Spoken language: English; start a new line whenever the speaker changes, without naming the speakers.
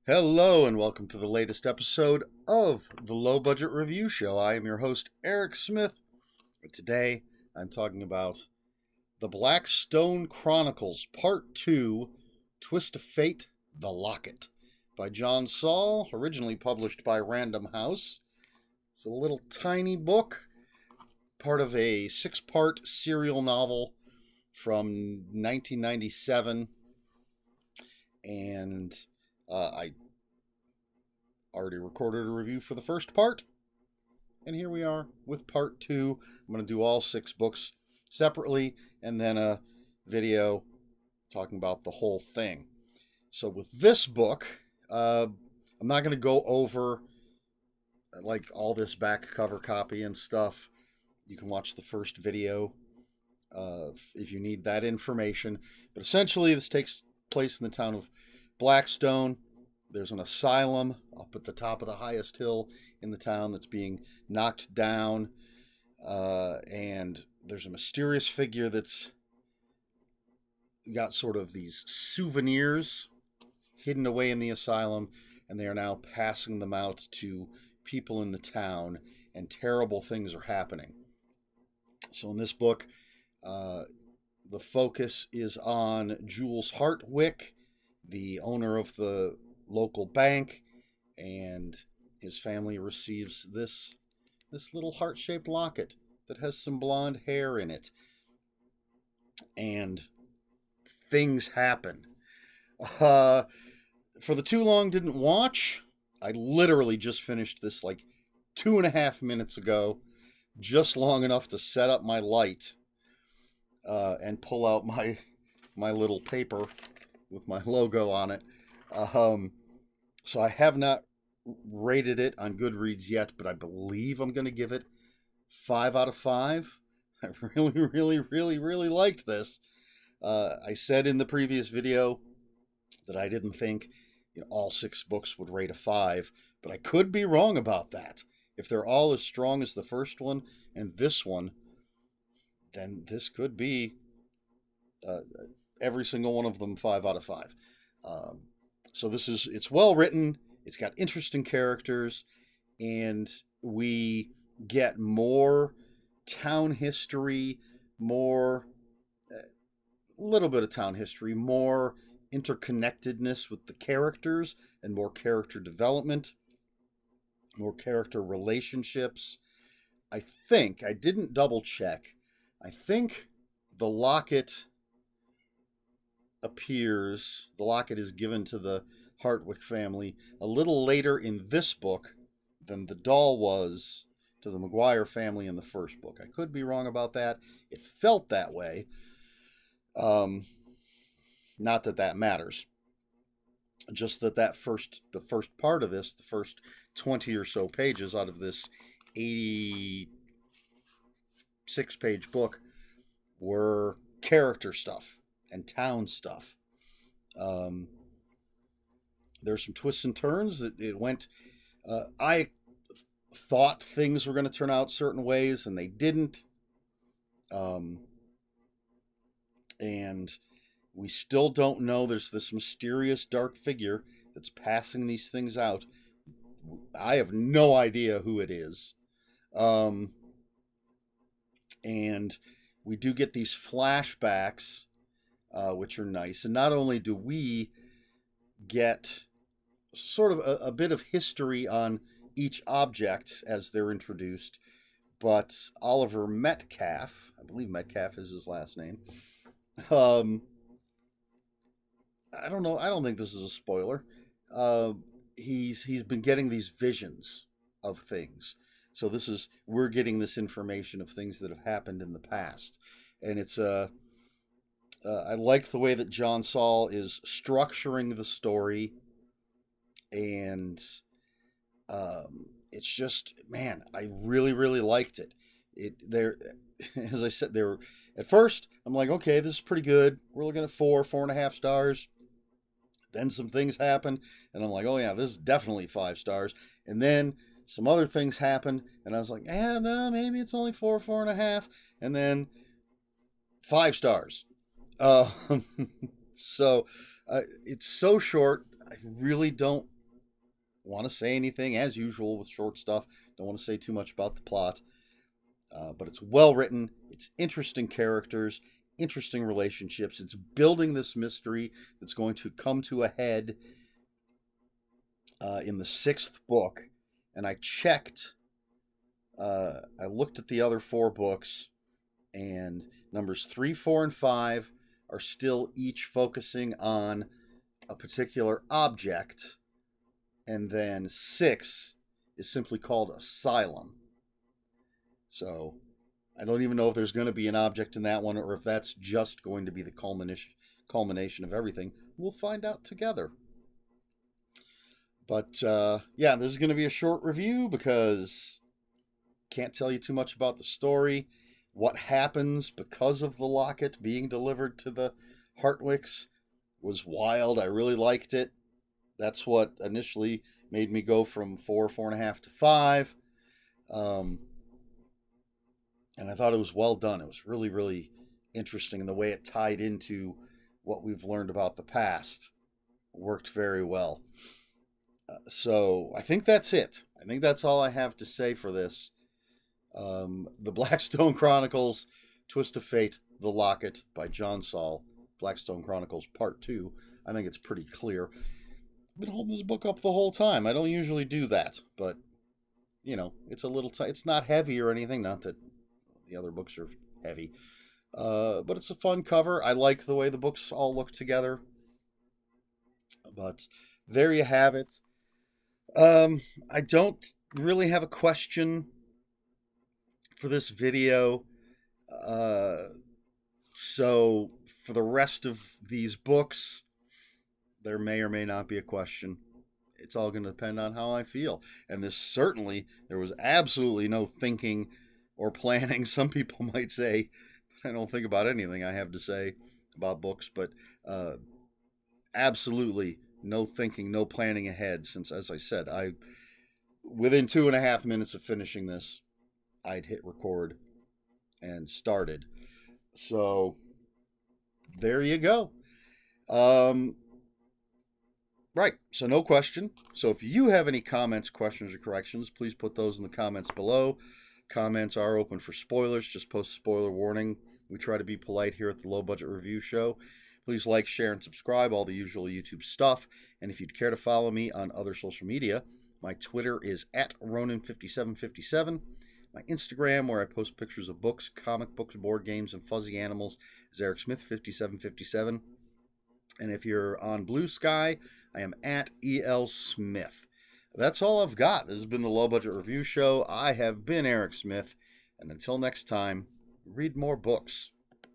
Hello, and welcome to the latest episode of the Low Budget Review Show. I am your host, Eric Smith. Today, I'm talking about the Blackstone Chronicles, Part 2, Twist of Fate, The Locket, by John Saul, originally published by Random House. It's a little tiny book, part of a six-part serial novel from 1997, and I already recorded a review for the first part, and here we are with part 2. I'm going to do all 6 books separately and then a video talking about the whole thing. So with this book, I'm not going to go over like all this back cover copy and stuff. You can watch the first video if you need that information. But essentially, this takes place in the town of Blackstone. There's an asylum up at the top of the highest hill in the town that's being knocked down. And there's a mysterious figure that's got sort of these souvenirs hidden away in the asylum, and they are now passing them out to people in the town, and terrible things are happening. So in this book, the focus is on Jules Hartwick, the owner of the local bank, and his family receives this little heart-shaped locket that has some blonde hair in it, and things happen. For the too long didn't watch, I literally just finished this like 2.5 minutes ago, just long enough to set up my light and pull out my little paper with my logo on it. So I have not rated it on Goodreads yet, but I believe I'm going to give it 5 out of 5. I really liked this. I said in the previous video that I didn't think all 6 books would rate a 5, but I could be wrong about that. If they're all as strong as the first one and this one, then this could be every single one of them 5 out of 5. So it's well written, it's got interesting characters, and we get more town history, more little bit of town history, more interconnectedness with the characters, and more character development, more character relationships. I didn't double check, I think the locket is given to the Hartwick family a little later in this book than the doll was to the McGuire family in the first book. I could be wrong about that. It felt that way. Not that matters. Just that the first part of this, the first 20 or so pages out of this 86-page book, were character stuff and town stuff. There's some twists and turns. It went. I thought things were going to turn out certain ways, and they didn't. And we still don't know. There's this mysterious dark figure that's passing these things out. I have no idea who it is. And we do get these flashbacks, which are nice. And not only do we get sort of a bit of history on each object as they're introduced, but Oliver Metcalf, I believe Metcalf is his last name. I don't know. I don't think this is a spoiler. He's been getting these visions of things. So we're getting this information of things that have happened in the past, and it's I like the way that John Saul is structuring the story, and it's just, man, I really liked it. As I said, at first I'm like, okay, this is pretty good. We're looking at 4.5 stars. Then some things happen, and I'm like, oh yeah, this is definitely 5 stars. And then some other things happened, and I was like, no, maybe it's only 4.5. And then 5 stars. So it's so short. I really don't want to say anything, as usual with short stuff. Don't want to say too much about the plot. But it's well written. It's interesting characters, interesting relationships. It's building this mystery that's going to come to a head in the 6th book. And I checked, I looked at the other 4 books, and numbers 3, 4, and 5 are still each focusing on a particular object. And then 6 is simply called Asylum. So I don't even know if there's going to be an object in that one, or if that's just going to be the culmination of everything. We'll find out together. But yeah, there's going to be a short review because can't tell you too much about the story. What happens because of the locket being delivered to the Hartwicks was wild. I really liked it. That's what initially made me go from 4, 4.5 to 5. And I thought it was well done. It was really, really interesting. And the way it tied into what we've learned about the past worked very well. So I think that's it. I think that's all I have to say for this. The Blackstone Chronicles, Twist of Fate, The Locket by John Saul, Blackstone Chronicles Part 2. I think it's pretty clear. I've been holding this book up the whole time. I don't usually do that, but, you know, it's a little it's not heavy or anything. Not that the other books are heavy. But it's a fun cover. I like the way the books all look together. But there you have it. I don't really have a question for this video. So for the rest of these books, there may or may not be a question. It's all going to depend on how I feel. And this certainly, there was absolutely no thinking or planning. Some people might say, I don't think about anything I have to say about books, but absolutely no thinking, no planning ahead. Since, as I said, within 2.5 minutes of finishing this, I'd hit record and started. So there you go. Right, so no question. So if you have any comments, questions, or corrections, please put those in the comments below. Comments are open for spoilers. Just post spoiler warning. We try to be polite here at the Low Budget Review Show. Please like, share, and subscribe, all the usual YouTube stuff. And if you'd care to follow me on other social media, my Twitter is @Ronin5757. My Instagram, where I post pictures of books, comic books, board games, and fuzzy animals, is EricSmith5757. And if you're on Blue Sky, I am @ELSmith. That's all I've got. This has been the Low Budget Review Show. I have been Eric Smith. And until next time, read more books.